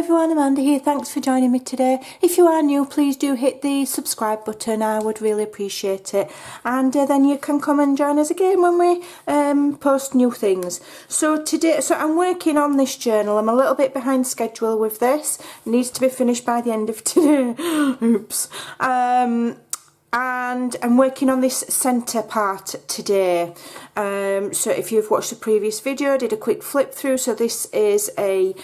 everyone, Amanda here. Thanks for joining me today. If you are new, please do hit the subscribe button. I would really appreciate it. And then you can come and join us again when we post new things. So today, I'm working on this journal. I'm a little bit behind schedule with this. It needs to be finished by the end of today. Oops. And I'm working on this centre part today. So if you've watched the previous video, I did a quick flip through. So this is the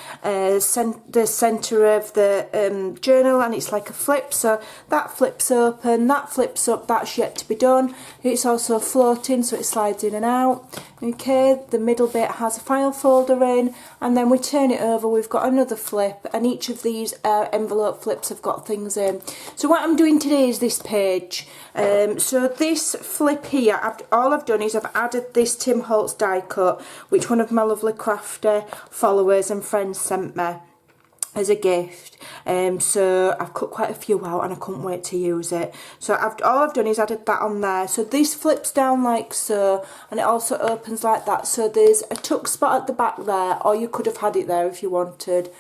centre of the journal, and it's like a flip. So that flips open, that flips up, that's yet to be done. It's also floating, so it slides in and out. Okay, the middle bit has a file folder in, and then we turn it over, we've got another flip, and each of these envelope flips have got things in. So what I'm doing today is this page. So this flip here, all I've done is I've added this Tim Holtz die cut, which one of my lovely crafter followers and friends sent me as a gift. So I've cut quite a few out and I couldn't wait to use it. So all I've done is added that on there. So this flips down like so, and it also opens like that. So there's a tuck spot at the back there, or you could have had it there if you wanted.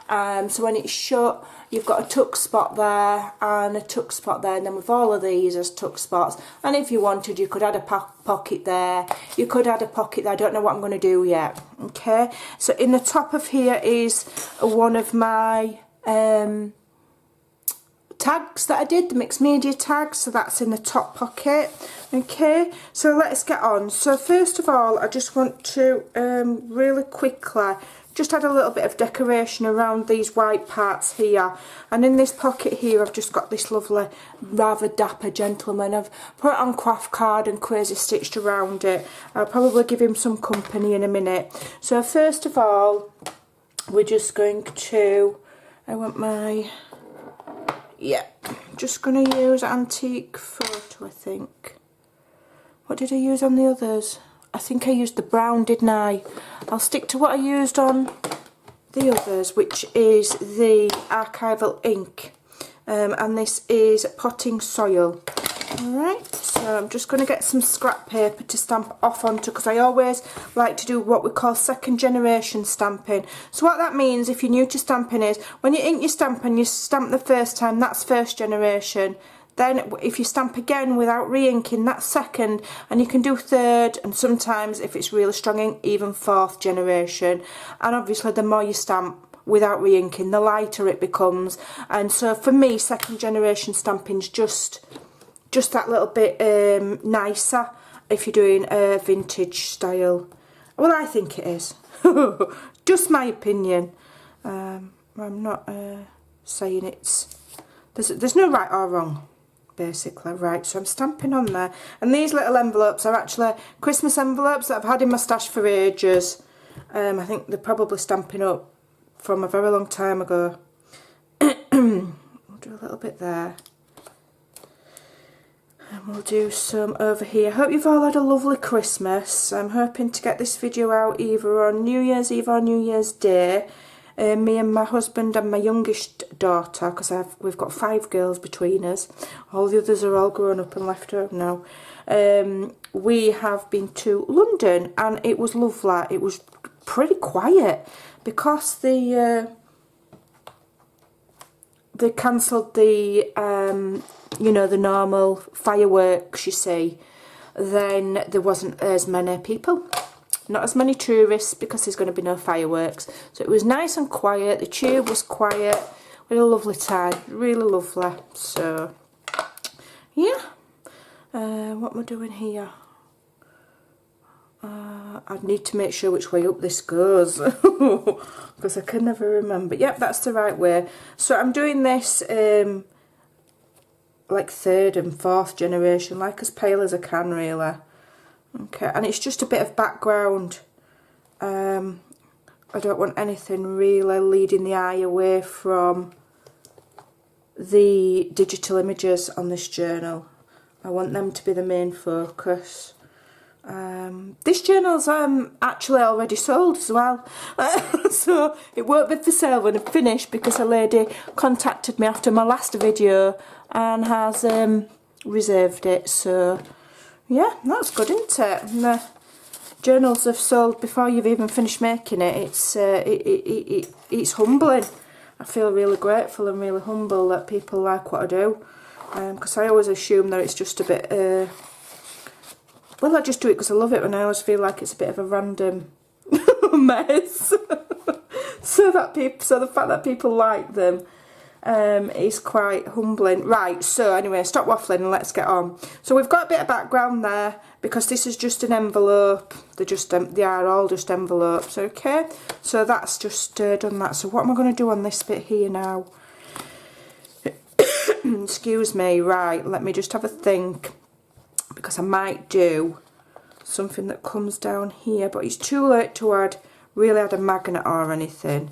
So when it's shut, you've got a tuck spot there and a tuck spot there, and then with all of these as tuck spots. And if you wanted, you could add a pocket there, you could add a pocket there. I don't know what I'm going to do yet. Okay, so in the top of here is one of my tags that I did, the mixed media tags, so that's in the top pocket. Okay, so let's get on. So first of all, I just want to really quickly just add a little bit of decoration around these white parts here, and in this pocket here I've just got this lovely rather dapper gentleman. I've put it on craft card and crazy stitched around it. I'll probably give him some company in a minute. So first of all, we're just going to, just going to use antique photo, I think. What did I use on the others? I think I used the brown, didn't I? I'll stick to what I used on the others, which is the archival ink. And this is potting soil. Alright, so I'm just going to get some scrap paper to stamp off onto, because I always like to do what we call second generation stamping. So what that means, if you're new to stamping, is when you ink your stamp and you stamp the first time, that's first generation. Then if you stamp again without re-inking, that's second, and you can do third, and sometimes if it's really strong ink, even fourth generation. And obviously the more you stamp without re-inking, the lighter it becomes. And so for me, second generation stamping's just that little bit nicer if you're doing a vintage style. Well, I think it is. Just my opinion. I'm not saying it's... There's no right or wrong, basically. Right, so I'm stamping on there, and these little envelopes are actually Christmas envelopes that I've had in my stash for ages. I think they're probably stamping up from a very long time ago. We'll do a little bit there, and we'll do some over here. Hope you've all had a lovely Christmas. I'm hoping to get this video out either on New Year's Eve or New Year's Day. Me and my husband and my youngest daughter, because we've got 5 girls between us. All the others are all grown up and left home now. We have been to London, and it was lovely. It was pretty quiet because they cancelled the you know, the normal fireworks, you see. Then there wasn't as many people. Not as many tourists, because there's going to be no fireworks. So it was nice and quiet. The tube was quiet. We had a lovely time. Really lovely. So, yeah. What am I doing here? I need to make sure which way up this goes, because I can never remember. Yep, that's the right way. So I'm doing this like third and fourth generation, like as pale as I can, really. Okay, and it's just a bit of background. I don't want anything really leading the eye away from the digital images on this journal. I want them to be the main focus. This journal's actually already sold as well. So it won't be for sale when I'm finished, because a lady contacted me after my last video and has reserved it. So yeah, that's good, isn't it? And the journals have sold before you've even finished making it. It's humbling. I feel really grateful and really humble that people like what I do, because I always assume that it's just a bit, well, I just do it because I love it, and I always feel like it's a bit of a random mess. So the fact that people like them is quite humbling. Right, so anyway, stop waffling and let's get on. So we've got a bit of background there because this is just an envelope. They are all just envelopes, okay? So that's just done that. So what am I going to do on this bit here now? Excuse me. Right, let me just have a think, because I might do something that comes down here, but it's too late to really add a magnet or anything.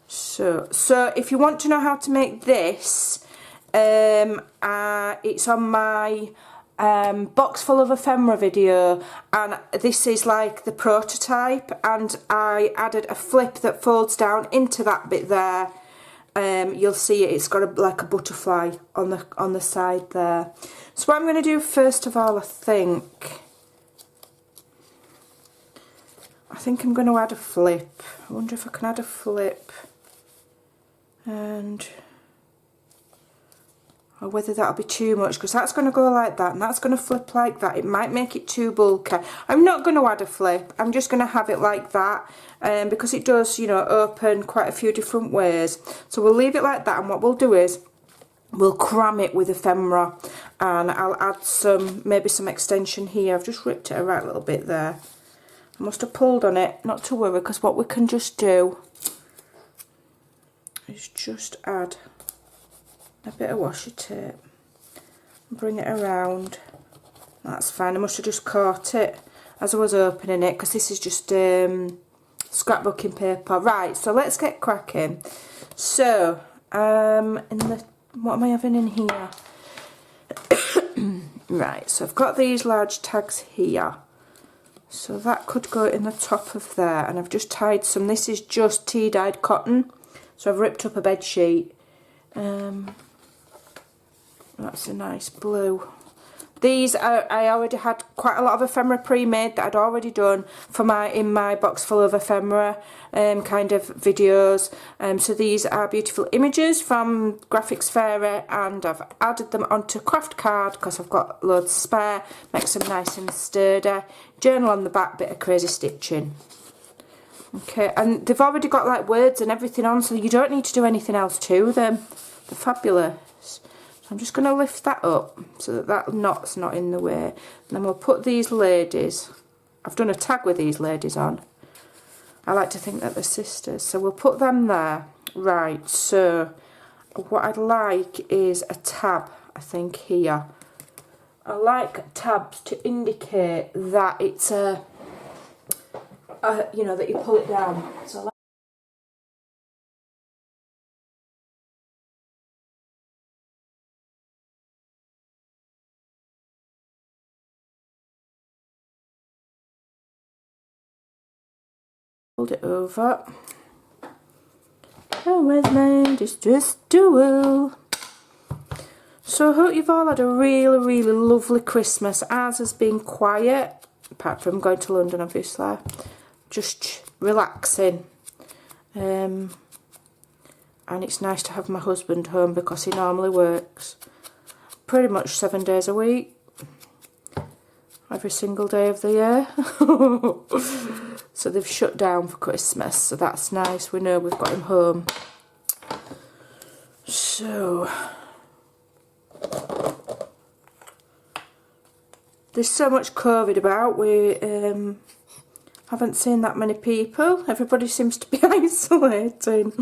So if you want to know how to make this, it's on my box full of ephemera video, and this is like the prototype, and I added a flip that folds down into that bit there. You'll see it's got like a butterfly on the side there. So what I'm going to do first of all, I think I'm going to add a flip. I wonder if I can add a flip, or whether that'll be too much, because that's going to go like that and that's going to flip like that. It might make it too bulky. I'm not going to add a flip. I'm just going to have it like that, because it does, you know, open quite a few different ways. So we'll leave it like that, and what we'll do is we'll cram it with ephemera, and I'll add maybe some extension here. I've just ripped it a right little bit there. I must have pulled on it, not to worry, because what we can just do is just add a bit of washi tape and bring it around. That's fine. I must have just caught it as I was opening it, because this is just scrapbooking paper. Right, so let's get cracking. So what am I having in here? Right, so I've got these large tags here. So that could go in the top of there, and I've just tied some. This is just tea dyed cotton, so I've ripped up a bed sheet. That's a nice blue. These I already had quite a lot of ephemera pre-made that I'd already done for in my box full of ephemera kind of videos. So these are beautiful images from Graphics Fairy, and I've added them onto craft card because I've got loads spare. Makes them nice and sturdy. Journal on the back, bit of crazy stitching. Okay, and they've already got like words and everything on, so you don't need to do anything else to them. They're fabulous. I'm just going to lift that up so that knot's not in the way. And then we'll put these ladies, I've done a tag with these ladies on. I like to think that they're sisters, so we'll put them there. Right, so what I'd like is a tab, I think, here. I like tabs to indicate that it's you know, that you pull it down. So I like hold it over. Come with me, just duel. So I hope you've all had a really, really lovely Christmas. Ours has been quiet, apart from going to London, obviously. Just relaxing. And it's nice to have my husband home because he normally works pretty much 7 days a week. Every single day of the year. So they've shut down for Christmas, so that's nice. We know we've got him home. So there's so much COVID about. We haven't seen that many people. Everybody seems to be isolating.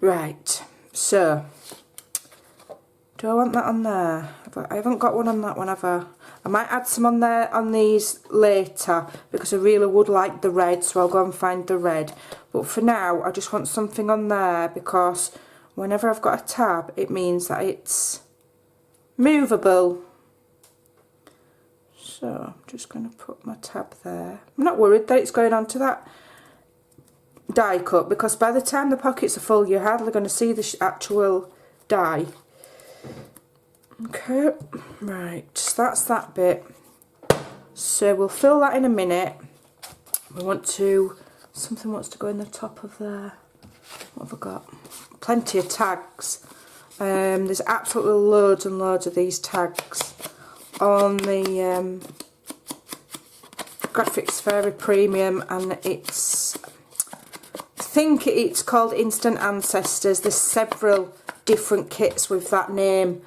Right, so do I want that on there? I haven't got one on that one, have I? I might add some on there on these later because I really would like the red, so I'll go and find the red. But for now, I just want something on there because whenever I've got a tab, it means that it's movable. So I'm just going to put my tab there. I'm not worried that it's going onto that die cut because by the time the pockets are full, you're hardly going to see the actual die. Okay, right, so that's that bit. So we'll fill that in a minute. We want to, something wants to go in the top of there. What have I got? Plenty of tags. There's absolutely loads and loads of these tags on the Graphics Fairy Premium, and it's, I think it's called Instant Ancestors. There's several different kits with that name,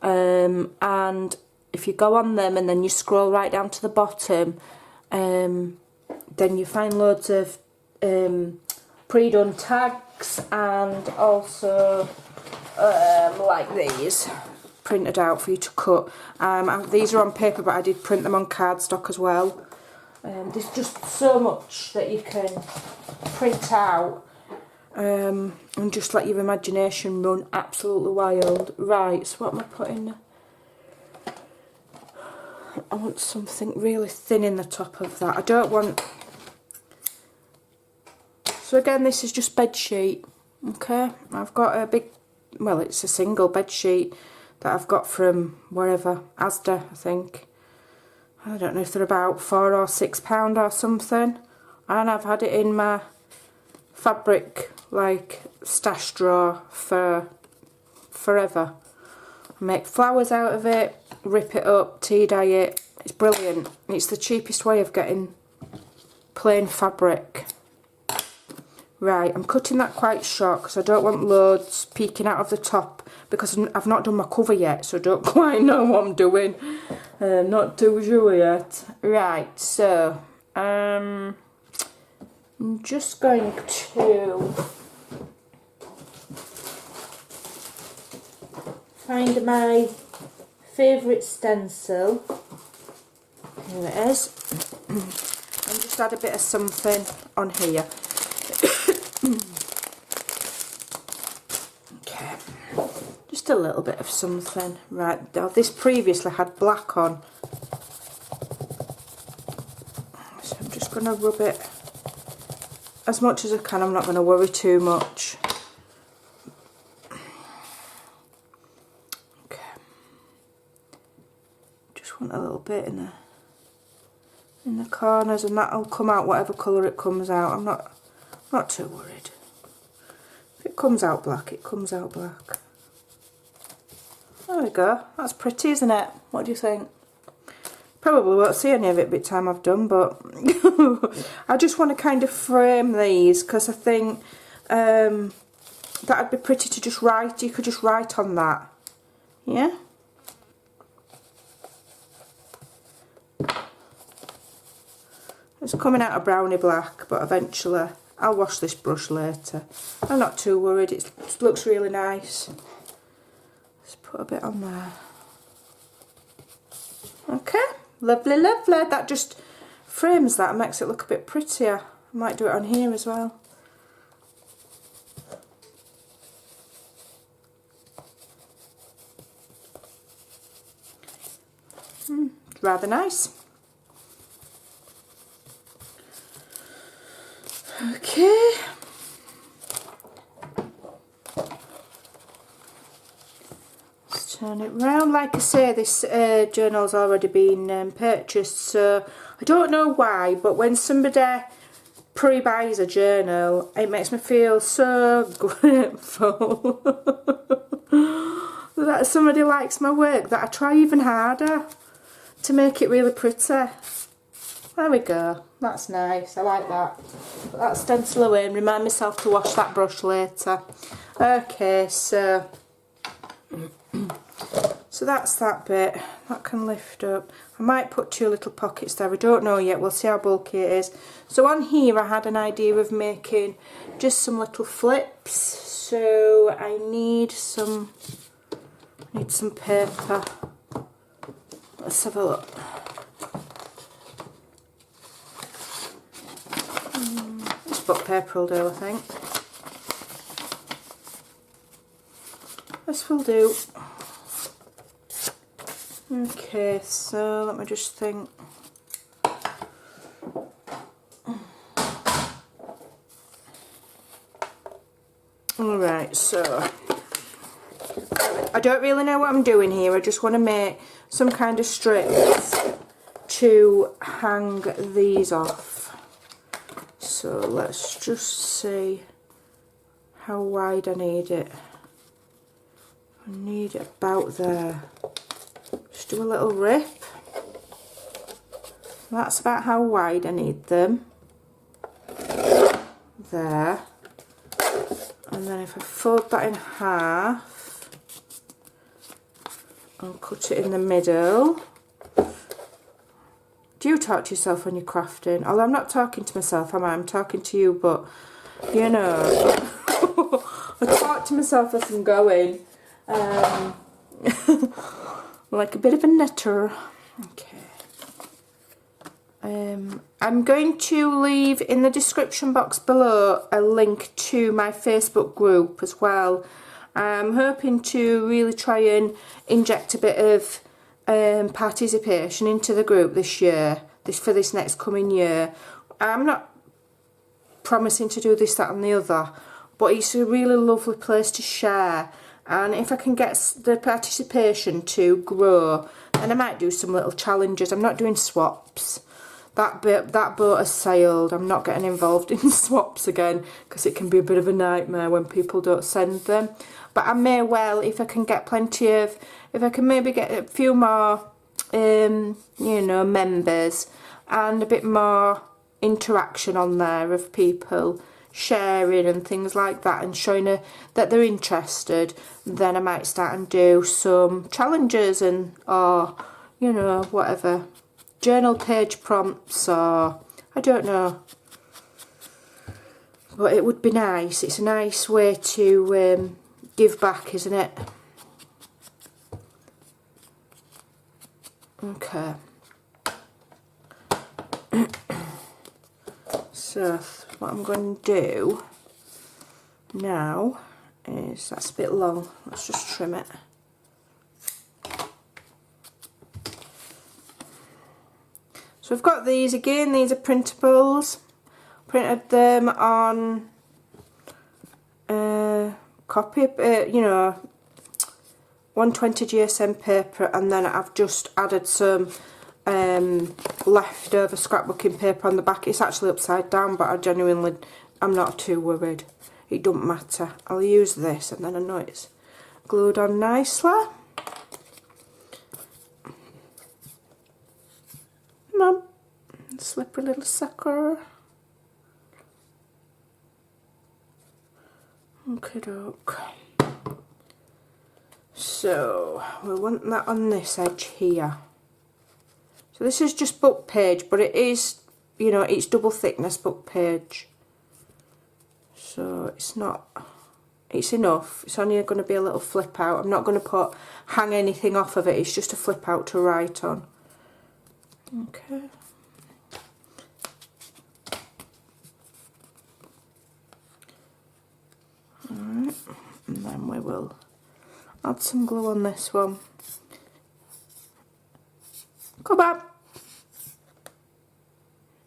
and if you go on them and then you scroll right down to the bottom, then you find loads of pre-done tags, and also like these printed out for you to cut. These are on paper, but I did print them on cardstock as well. There's just so much that you can print out, and just let your imagination run absolutely wild. Right, so what am I putting? I want something really thin in the top of that. I don't want... So again, this is just bed sheet. Okay, I've got a big, well, it's a single bed sheet that I've got from wherever, Asda, I think. I don't know if they're about £4 or £6 or something. And I've had it in my fabric, like, stash drawer for forever. I make flowers out of it, rip it up, tea dye it. It's brilliant. It's the cheapest way of getting plain fabric. Right, I'm cutting that quite short because I don't want loads peeking out of the top, because I've not done my cover yet, so I don't quite know what I'm doing. Not too sure yet. Right, so I'm just going to find my favourite stencil. Here it is. And just add a bit of something on here. Okay, just a little bit of something. Right, now this previously had black on, so I'm just going to rub it as much as I can. I'm not going to worry too much. Okay, just want a little bit in the corners, and that'll come out whatever colour it comes out. I'm not too worried. If it comes out black, it comes out black. There we go. That's pretty, isn't it? What do you think? Probably won't see any of it by the time I've done, but I just want to kind of frame these, because I think that'd be pretty to just write. You could just write on that. Yeah? It's coming out a brownie black, but eventually I'll wash this brush later. I'm not too worried. It looks really nice. Let's put a bit on there. Okay, lovely, lovely. That just frames that and makes it look a bit prettier. I might do it on here as well. Rather nice. Okay. Let's turn it round. Like I say, this journal's already been purchased, so I don't know why, but when somebody pre-buys a journal, it makes me feel so grateful that somebody likes my work, that I try even harder to make it really pretty. There we go. That's nice. I like that. Put that stencil away and remind myself to wash that brush later. Okay, so that's that bit. That can lift up. I might put 2 little pockets there. I don't know yet. We'll see how bulky it is. So on here I had an idea of making just some little flips. So I need some paper. Let's have a look. Book paper will do, I think. This will do. Okay, so let me just think. Alright, so I don't really know what I'm doing here. I just want to make some kind of strips to hang these off. So let's just see how wide I need it. I need it about there. Just do a little rip. That's about how wide I need them. There. And then if I fold that in half and cut it in the middle. Do you talk to yourself when you're crafting? Although I'm not talking to myself, am I? I'm talking to you, but you know, I talk to myself as I'm going. Like a bit of a knitter. Okay. I'm going to leave in the description box below a link to my Facebook group as well. I'm hoping to really try and inject a bit of participation into the group this year, for this next coming year. I'm not promising to do this, that and the other, but it's a really lovely place to share, and if I can get the participation to grow, then I might do some little challenges. I'm not doing swaps. That boat has sailed. I'm not getting involved in swaps again because it can be a bit of a nightmare when people don't send them. But I may well, if I can get if I can maybe get a few more, you know, members and a bit more interaction on there of people sharing and things like that and showing that they're interested, then I might start and do some challenges or, you know, whatever. Journal page prompts, or I don't know, but it would be nice. It's a nice way to give back, isn't it? Okay. So what I'm going to do now is, that's a bit long, let's just trim it. So I've got these again, these are printables. Printed them on copy, you know, 120 GSM paper, and then I've just added some leftover scrapbooking paper on the back. It's actually upside down, but I'm not too worried. It don't matter. I'll use this, and then I know it's glued on nicely. Come on, slippery little sucker. Okay, doke. So we want that on this edge here. So this is just book page, but it is, you know, it's double thickness book page. So it's not, it's enough. It's only going to be a little flip out. I'm not going to hang anything off of it. It's just a flip out to write on. Okay. Alright, and then we will add some glue on this one. Come on.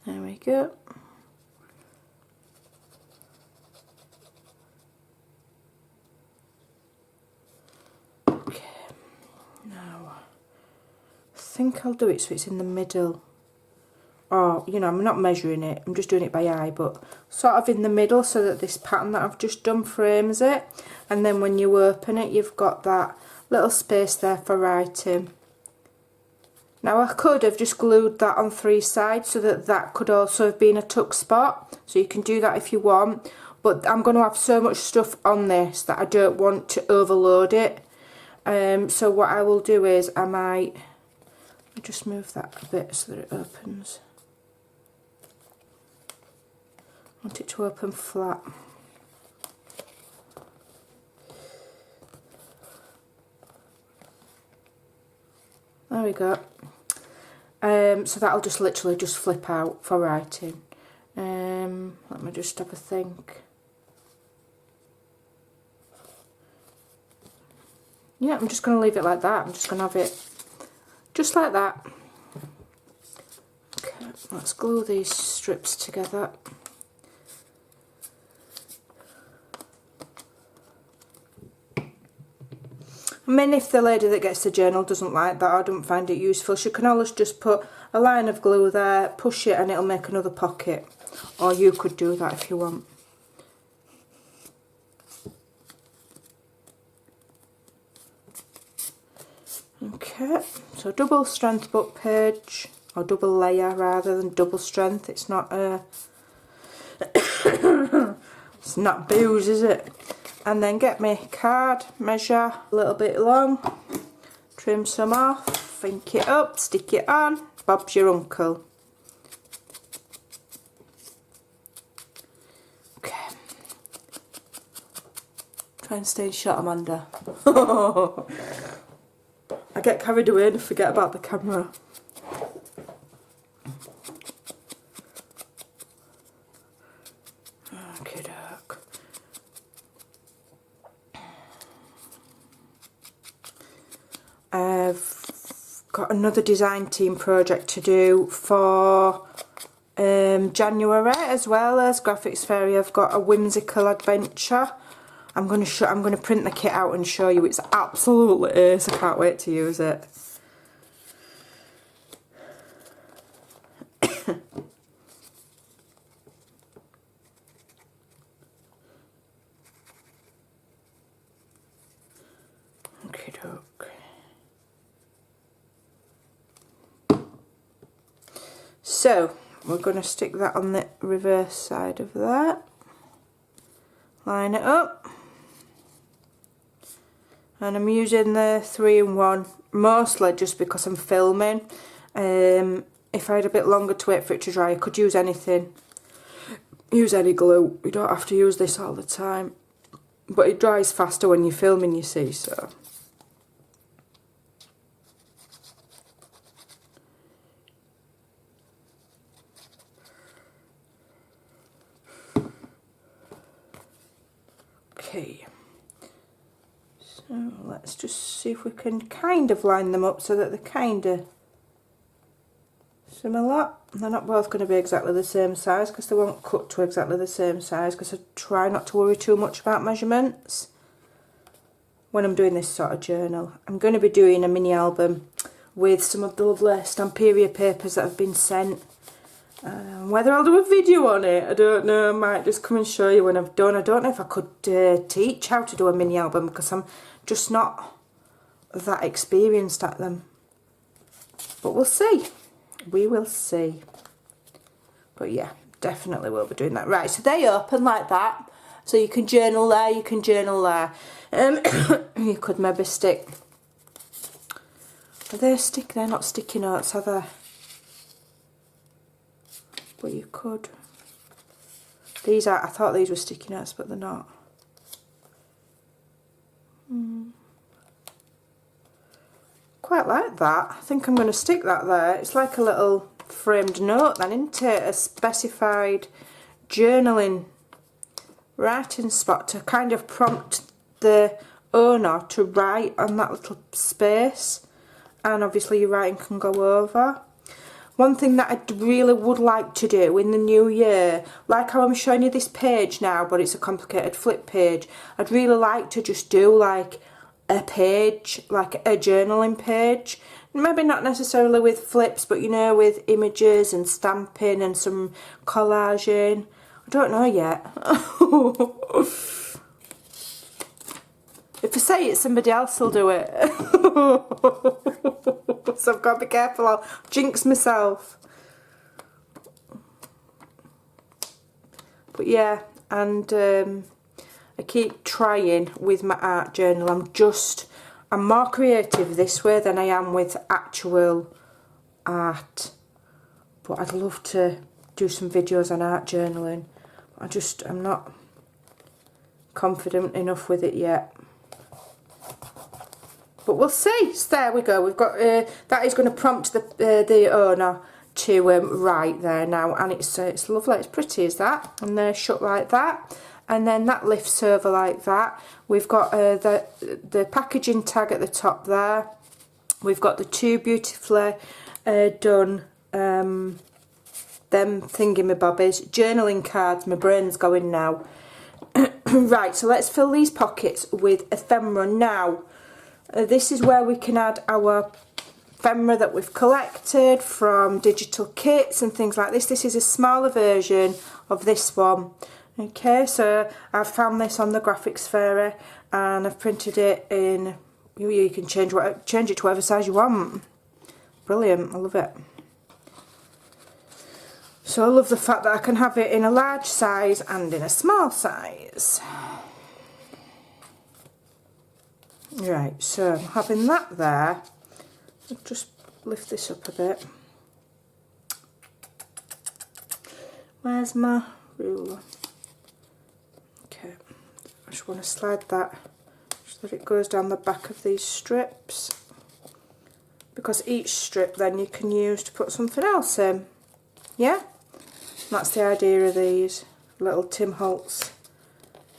There we go. Okay, now I think I'll do it so it's in the middle. Or, you know, I'm not measuring it, I'm just doing it by eye, but sort of in the middle so that this pattern that I've just done frames it. And then when you open it, you've got that little space there for writing. Now I could have just glued that on 3 sides so that could also have been a tuck spot. So you can do that if you want. But I'm going to have so much stuff on this that I don't want to overload it. So what I will do is I might just move that a bit so that it opens. I want it to open flat. There we go. So that'll just literally just flip out for writing. Let me just have a think. Yeah, I'm just going to leave it like that. I'm just going to have it just like that. Okay, let's glue these strips together. I mean, if the lady that gets the journal doesn't like that or doesn't find it useful, she can always just put a line of glue there, push it and it'll make another pocket. Or you could do that if you want. Okay, so double strength book page, or double layer rather than double strength. It's not it's not booze, is it? And then get my card, measure a little bit long, trim some off, ink it up, stick it on. Bob's your uncle. Okay. Try and stay in shot, Amanda. I get carried away and forget about the camera. Okay, doke. I've got another design team project to do for January, as well as Graphics Fairy. I've got a whimsical adventure. I'm going to print the kit out and show you. It's absolutely ace. I can't wait to use it. Okay, doke. So we're going to stick that on the reverse side of that. Line it up. And I'm using the 3-in-1 mostly just because I'm filming. If I had a bit longer to wait for it to dry, I could use anything. Use any glue. You don't have to use this all the time. But it dries faster when you're filming, you see, so. Okay. So let's just see if we can kind of line them up so that they're kind of similar. They're not both going to be exactly the same size because they won't cut to exactly the same size, because I try not to worry too much about measurements when I'm doing this sort of journal. I'm going to be doing a mini album with some of the lovely Stamperia papers that have been sent. Whether I'll do a video on it, I don't know. I might just come and show you when I've done. I don't know if I could teach how to do a mini album because I'm just not that experienced at them. But we'll see. We will see. But yeah, definitely will be doing that. Right, so they open like that. So you can journal there, you can journal there. You could maybe stick... They're not sticky notes, are they? But you could. These are, I thought these were sticky notes, but they're not. Quite like that. I think I'm going to stick that there. It's like a little framed note then, isn't it? A specified journaling writing spot to kind of prompt the owner to write on that little space. And obviously your writing can go over. One thing that I really would like to do in the new year, like how I'm showing you this page now, but it's a complicated flip page, I'd really like to just do like a page, like a journaling page. Maybe not necessarily with flips, but you know, with images and stamping and some collaging. I don't know yet. If I say it, somebody else will do it. So I've got to be careful, I'll jinx myself. But yeah, and I keep trying with my art journal. I'm more creative this way than I am with actual art. But I'd love to do some videos on art journaling. I'm not confident enough with it yet. But we'll see. So there we go. We've got that is going to prompt the owner to write there now, and it's lovely. It's pretty, is that? And they're shut like that, and then that lifts over like that. We've got the packaging tag at the top there. We've got the two beautifully done them thingamabobbies, journaling cards. My brain's going now. Right, so let's fill these pockets with ephemera now. This is where we can add our ephemera that we've collected from digital kits and things like this. This is a smaller version of this one. Okay, so I've found this on the Graphics Fairy and I've printed it in, you can change it to whatever size you want. Brilliant, I love it. So I love the fact that I can have it in a large size and in a small size. Right, so I'm having that there. I'll just lift this up a bit. Where's my ruler? Okay, I just want to slide that so that it goes down the back of these strips, because each strip then you can use to put something else in. Yeah, that's the idea of these little Tim Holtz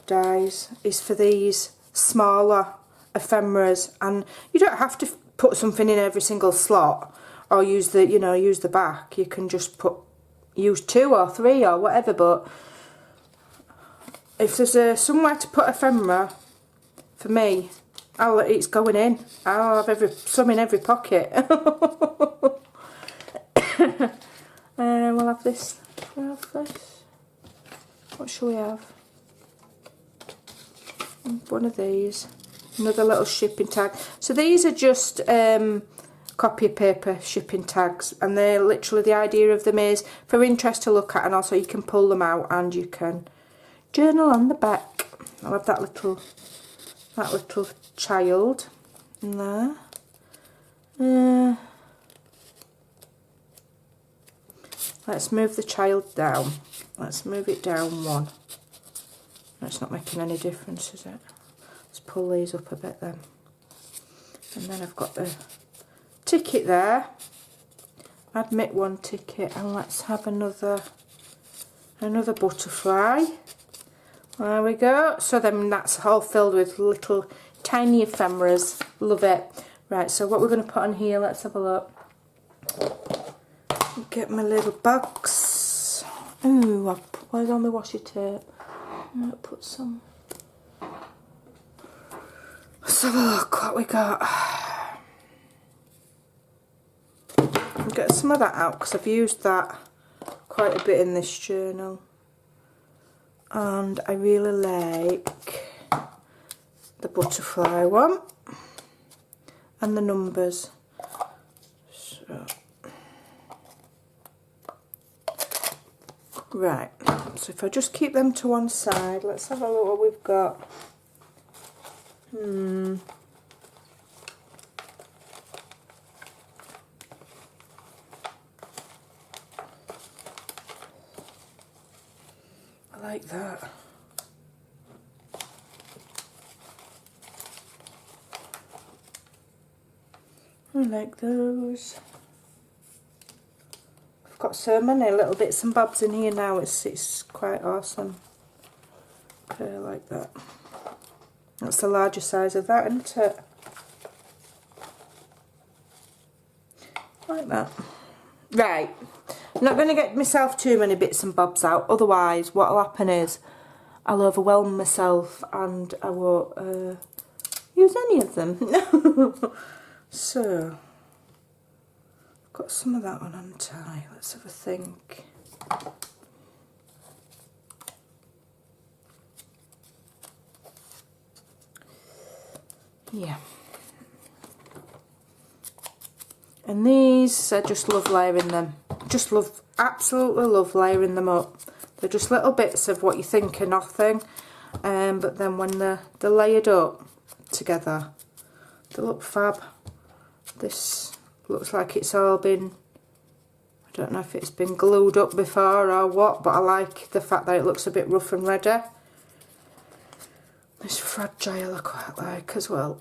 dies, is for these smaller ephemeras, and you don't have to put something in every single slot or use the, you know, use the back. You can just use 2 or 3 or whatever, but if there's somewhere to put ephemera, for me, it's going in. I'll have some in every pocket. We'll have this. We'll have this. What shall we have? One of these. Another little shipping tag. So these are just copy paper shipping tags, and they're literally, the idea of them is for interest to look at, and also you can pull them out and you can journal on the back. I'll have that little child in there. Let's move the child down. Let's move it down 1. That's not making any difference, is it? Let's pull these up a bit then. And then I've got the ticket there. Admit 1 ticket, and let's have another butterfly. There we go. So then that's all filled with little tiny ephemeras. Love it. Right, so what we're going to put on here, let's have a look. Get my little box. Ooh, where's all my washi tape? I'm going to put some. Let's have a look what we got. I'll get some of that out because I've used that quite a bit in this journal. And I really like the butterfly one and the numbers. So, right, so if I just keep them to one side, let's have a look what we've got. I like that. I like those. I've got so many little bits and bobs in here now, it's quite awesome. Okay, I like that. That's the larger size of that, isn't it? Like that. Right. I'm not going to get myself too many bits and bobs out, otherwise what will happen is I'll overwhelm myself and I won't use any of them. So, I've got some of that on untie. Let's have a think. Yeah. And these, I just love layering them. Just love, absolutely love layering them up. They're just little bits of what you think are nothing, but then when they're layered up together, they look fab. This looks like it's all been, I don't know if it's been glued up before or what, but I like the fact that it looks a bit rough and ready. This fragile I quite like as well.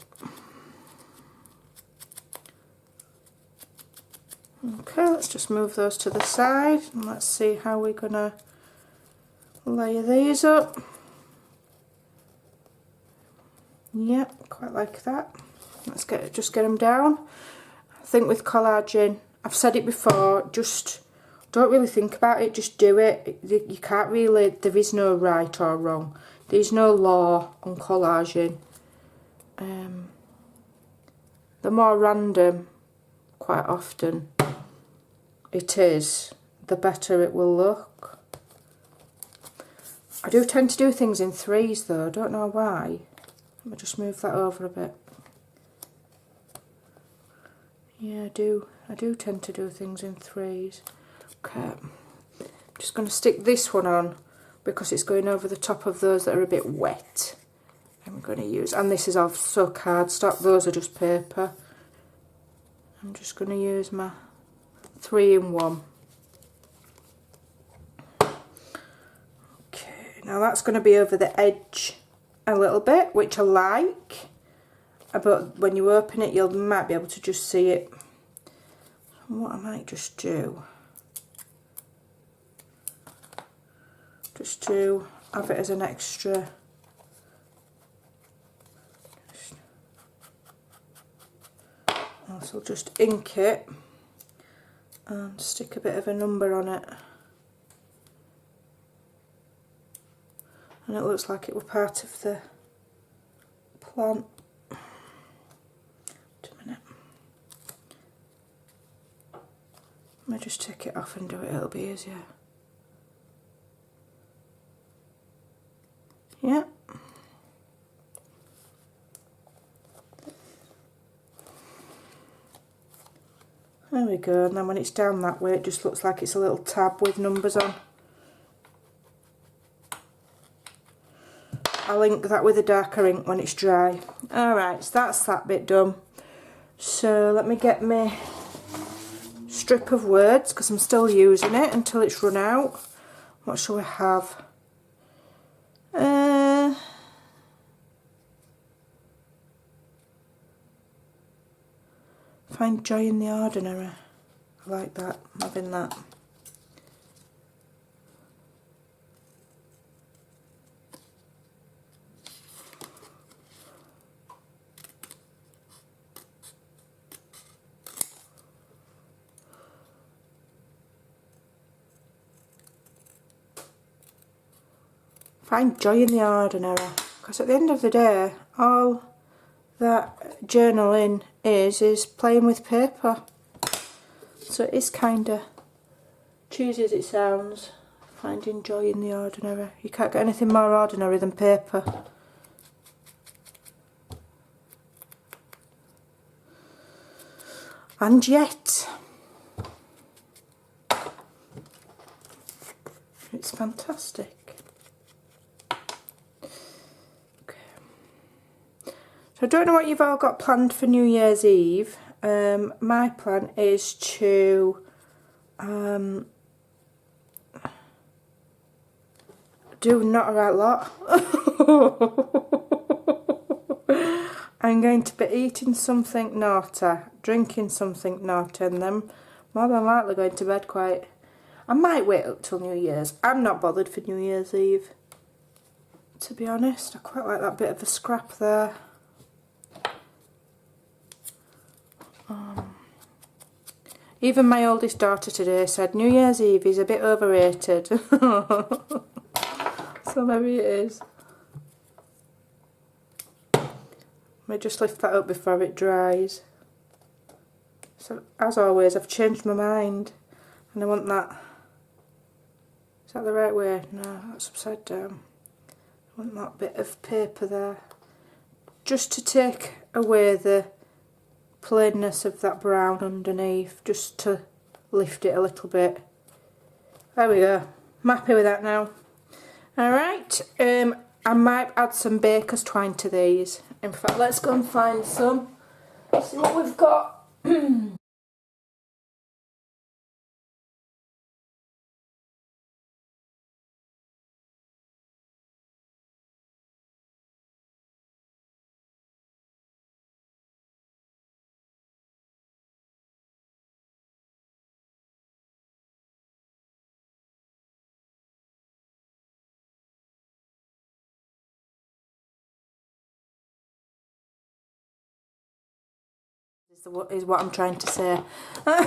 Okay, let's just move those to the side and let's see how we're going to layer these up. Yep, quite like that. Let's just get them down. I think with collaging, I've said it before, just don't really think about it, just do it. You can't really, there is no right or wrong. There's no law on collaging. The more random, quite often it is, the better it will look. I do tend to do things in threes though, I don't know why. Let me just move that over a bit. Yeah, I do tend to do things in threes. Okay, I'm just going to stick this one on because it's going over the top of those that are a bit wet. I'm going to use, and this is also cardstock, those are just paper. I'm just going to use my 3-in-1. Okay, now that's going to be over the edge a little bit, which I like, but when you open it you might be able to just see it. So what I might just do, just to have it as an extra. So just ink it and stick a bit of a number on it, and it looks like it were part of the plant. Wait a minute, let me just take it off and do it, it'll be easier. Yeah. There we go, and then when it's down that way it just looks like it's a little tab with numbers on. I'll ink that with a darker ink when it's dry. Alright, so that's that bit done. So let me get my strip of words, because I'm still using it until it's run out. What shall we have? Find joy in the ordinary. I like that, I'm having that. Find joy in the ordinary, because at the end of the day all that journaling is playing with paper. So it is kind of cheesy as it sounds, finding joy in the ordinary. You can't get anything more ordinary than paper. And yet it's fantastic. So I don't know what you've all got planned for New Year's Eve. My plan is to do not a right lot. I'm going to be eating something naughty, drinking something naughty, and then more than likely going to bed quite. I might wait up till New Year's. I'm not bothered for New Year's Eve, to be honest. I quite like that bit of a scrap there. Even my oldest daughter today said New Year's Eve is a bit overrated. So maybe it is. Let me just lift that up before it dries. So as always I've changed my mind and I want that. Is that the right way? No, that's upside down. I want that bit of paper there. Just to take away the plainness of that brown underneath, just to lift it a little bit. There we go. I'm happy with that now. Alright, I might add some baker's twine to these. In fact, let's go and find some. See what we've got. Is what I'm trying to say. My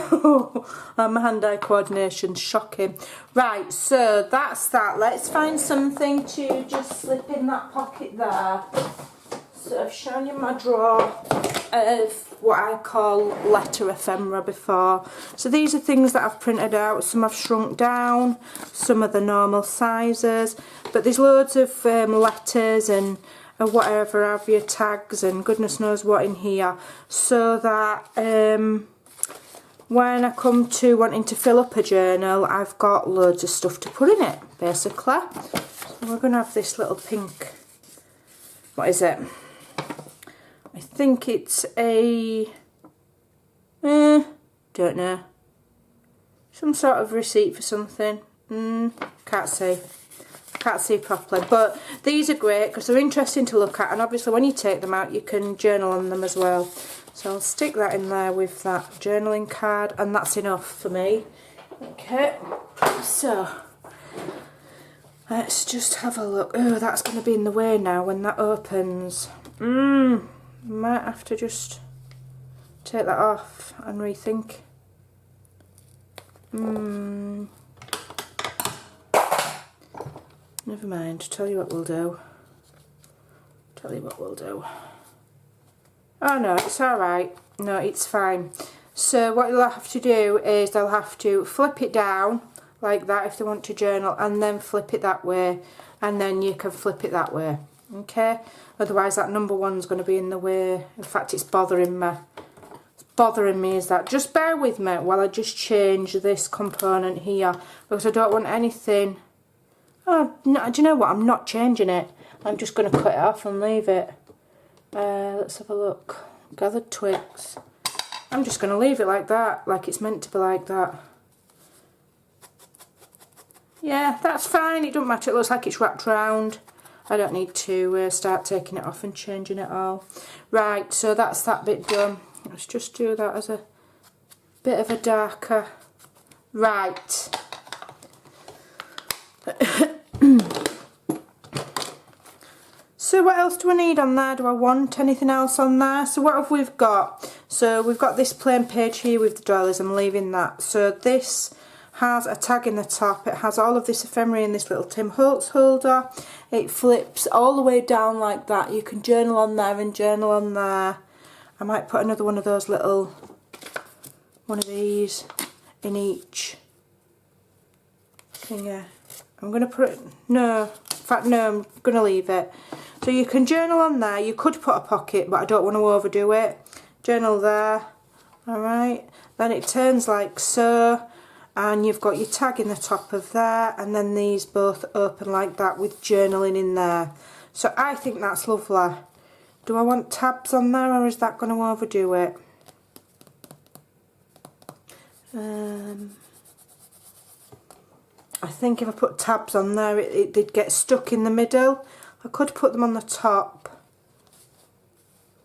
hand-eye coordination's shocking. Right, so that's that. Let's find something to just slip in that pocket there. So I've shown you my drawer. of what I call letter ephemera before. So these are things that I've printed out. Some I've shrunk down, some are the normal sizes, but there's loads of letters and whatever have you, tags and goodness knows what in here, so that when I come to wanting to fill up a journal, I've got loads of stuff to put in it, basically. So we're going to have this little pink, what is it? I think it's a, don't know, some sort of receipt for something. Can't see properly, but these are great because they're interesting to look at, and obviously when you take them out you can journal on them as well. So I'll stick that in there with that journaling card, and that's enough for me. Okay, so let's just have a look. Oh, that's going to be in the way now when that opens. Might have to just take that off and rethink. Never mind, tell you what we'll do. Oh no, it's alright. No, it's fine. So what you'll have to do is they'll have to flip it down like that if they want to journal, and then flip it that way, and then you can flip it that way. Okay? Otherwise that number one's going to be in the way. In fact, it's bothering me. It's bothering me is that. Just bear with me while I just change this component here, because I don't want anything. Oh, no, do you know what? I'm not changing it. I'm just going to cut it off and leave it. Let's have a look. Gathered twigs. I'm just going to leave it like that, like it's meant to be like that. Yeah, that's fine. It doesn't matter. It looks like it's wrapped round. I don't need to start taking it off and changing it all. Right, so that's that bit done. Let's just do that as a bit of a darker. Right. So what else do I need on there? Do I want anything else on there? So what have we got? So we've got this plain page here with the doilies. I'm leaving that. So this has a tag in the top. It has all of this ephemera in this little Tim Holtz holder. It flips all the way down like that. You can journal on there and journal on there. I might put another one of those little, one of these in each thing. I'm going to put it, no, in fact no, I'm going to leave it. So you can journal on there. You could put a pocket, but I don't want to overdo it. Journal there, alright. Then it turns like so, and you've got your tag in the top of there, and then these both open like that with journaling in there. So I think that's lovely. Do I want tabs on there, or is that going to overdo it? I think if I put tabs on there it did get stuck in the middle. I could put them on the top,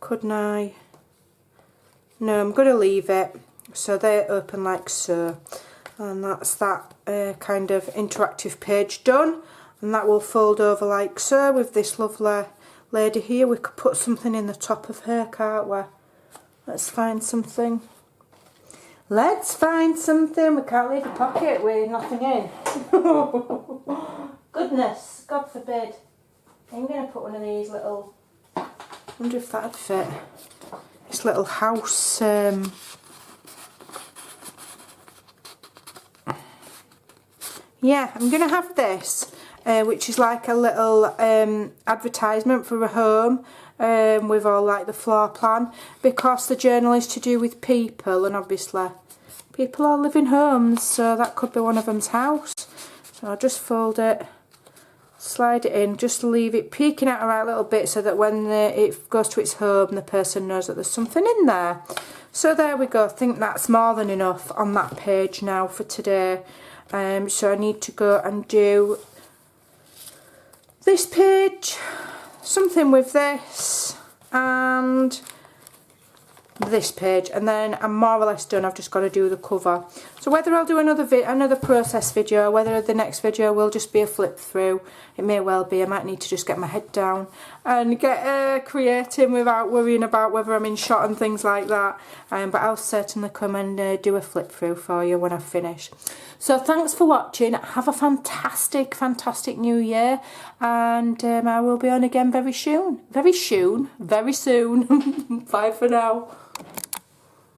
couldn't I? No, I'm going to leave it. So they open like so, and that's that kind of interactive page done, and that will fold over like so with this lovely lady here. We could put something in the top of her, can't we? Let's find something. Let's find something. We can't leave a pocket with nothing in. Goodness, God forbid. I'm going to put one of these little, I wonder if that'd fit. This little house, yeah, I'm going to have this, which is like a little advertisement for a home, with all like the floor plan, because the journal is to do with people, and obviously people all live in homes, so that could be one of them's house. So I'll just fold it, slide it in, just leave it peeking out a right little bit, so that when it goes to its home, the person knows that there's something in there. So there we go. I think that's more than enough on that page now for today. So I need to go and do this page, something with this, and this page, and then I'm more or less done. I've just got to do the cover. So So whether I'll do another process video, whether the next video will just be a flip through, it may well be. I might need to just get my head down and get creating without worrying about whether I'm in shot and things like that. But I'll certainly come and do a flip through for you when I finish. So thanks for watching. Have a fantastic, fantastic new year, and I will be on again very soon. Very soon. Bye for now.